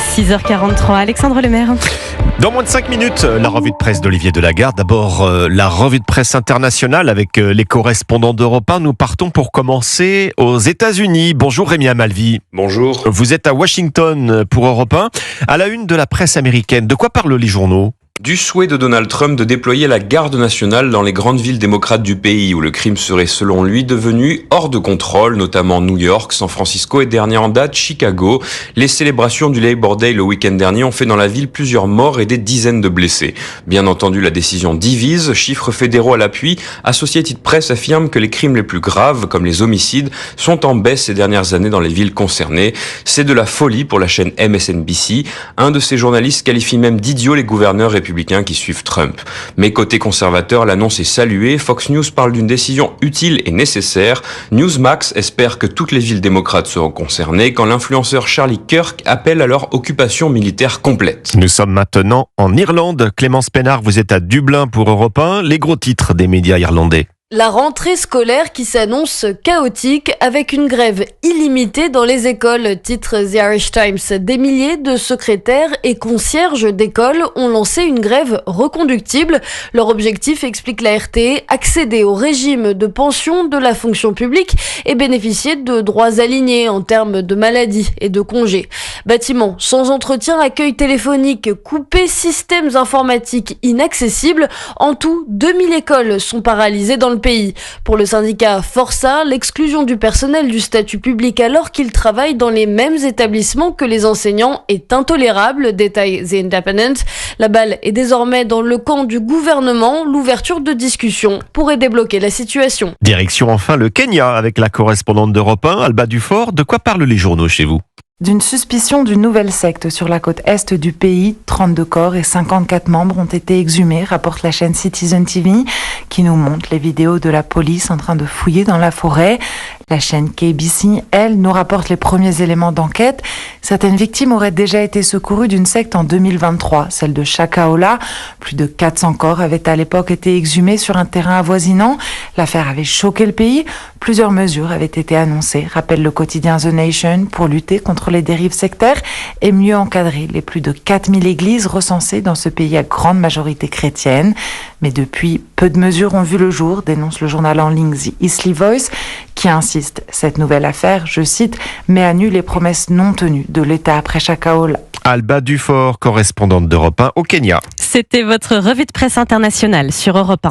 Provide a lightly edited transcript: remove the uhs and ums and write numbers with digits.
6h43, Alexandre Lemaire. Dans moins de 5 minutes, la revue de presse d'Olivier Delagarde. D'abord, la revue de presse internationale avec les correspondants d'Europe 1. Nous partons pour commencer aux États-Unis. Bonjour Rémi Amalvi. Bonjour. Vous êtes à Washington pour Europe 1. À la une de la presse américaine, de quoi parlent les journaux ? Du souhait de Donald Trump de déployer la garde nationale dans les grandes villes démocrates du pays où le crime serait selon lui devenu hors de contrôle, notamment New York, San Francisco et dernière en date Chicago. Les célébrations du Labor Day le week-end dernier ont fait dans la ville plusieurs morts et des dizaines de blessés. Bien entendu, la décision divise. Chiffres fédéraux à l'appui, Associated Press affirme que les crimes les plus graves, comme les homicides, sont en baisse ces dernières années dans les villes concernées. C'est de la folie pour la chaîne MSNBC. Un de ses journalistes qualifie même d'idiots les gouverneurs républicains qui suivent Trump. Mais côté conservateur, l'annonce est saluée. Fox News parle d'une décision utile et nécessaire. Newsmax espère que toutes les villes démocrates seront concernées quand l'influenceur Charlie Kirk appelle à leur occupation militaire complète. Nous sommes maintenant en Irlande. Clémence Pénard, vous êtes à Dublin pour Europe 1. Les gros titres des médias irlandais. La rentrée scolaire qui s'annonce chaotique avec une grève illimitée dans les écoles, titre The Irish Times. Des milliers de secrétaires et concierges d'écoles ont lancé une grève reconductible. Leur objectif, explique la RT, accéder au régime de pension de la fonction publique et bénéficier de droits alignés en termes de maladies et de congés. Bâtiments sans entretien, accueil téléphonique coupé, systèmes informatiques inaccessibles. En tout, 2000 écoles sont paralysées dans le pays. Pour le syndicat Força, l'exclusion du personnel du statut public alors qu'il travaille dans les mêmes établissements que les enseignants est intolérable, détaille The Independent. La balle est désormais dans le camp du gouvernement. L'ouverture de discussions pourrait débloquer la situation. Direction enfin le Kenya avec la correspondante d'Europe 1, Alba Dufort. De quoi parlent les journaux chez vous ? D'une suspicion d'une nouvelle secte sur la côte est du pays, 32 corps et 54 membres ont été exhumés, rapporte la chaîne Citizen TV, qui nous montre les vidéos de la police en train de fouiller dans la forêt. La chaîne KBC, elle, nous rapporte les premiers éléments d'enquête. Certaines victimes auraient déjà été secourues d'une secte en 2023, celle de Shakahola. Plus de 400 corps avaient à l'époque été exhumés sur un terrain avoisinant. L'affaire avait choqué le pays. Plusieurs mesures avaient été annoncées, rappelle le quotidien The Nation, pour lutter contre les dérives sectaires et mieux encadrer les plus de 4000 églises recensées dans ce pays à grande majorité chrétienne. Mais depuis, peu de mesures ont vu le jour, dénonce le journal en ligne The Eastleigh Voice, qui insiste. Cette nouvelle affaire, je cite, met à nu les promesses non tenues de l'État après Shakahola. Alba Dufort, correspondante d'Europe 1 au Kenya. C'était votre revue de presse internationale sur Europe 1.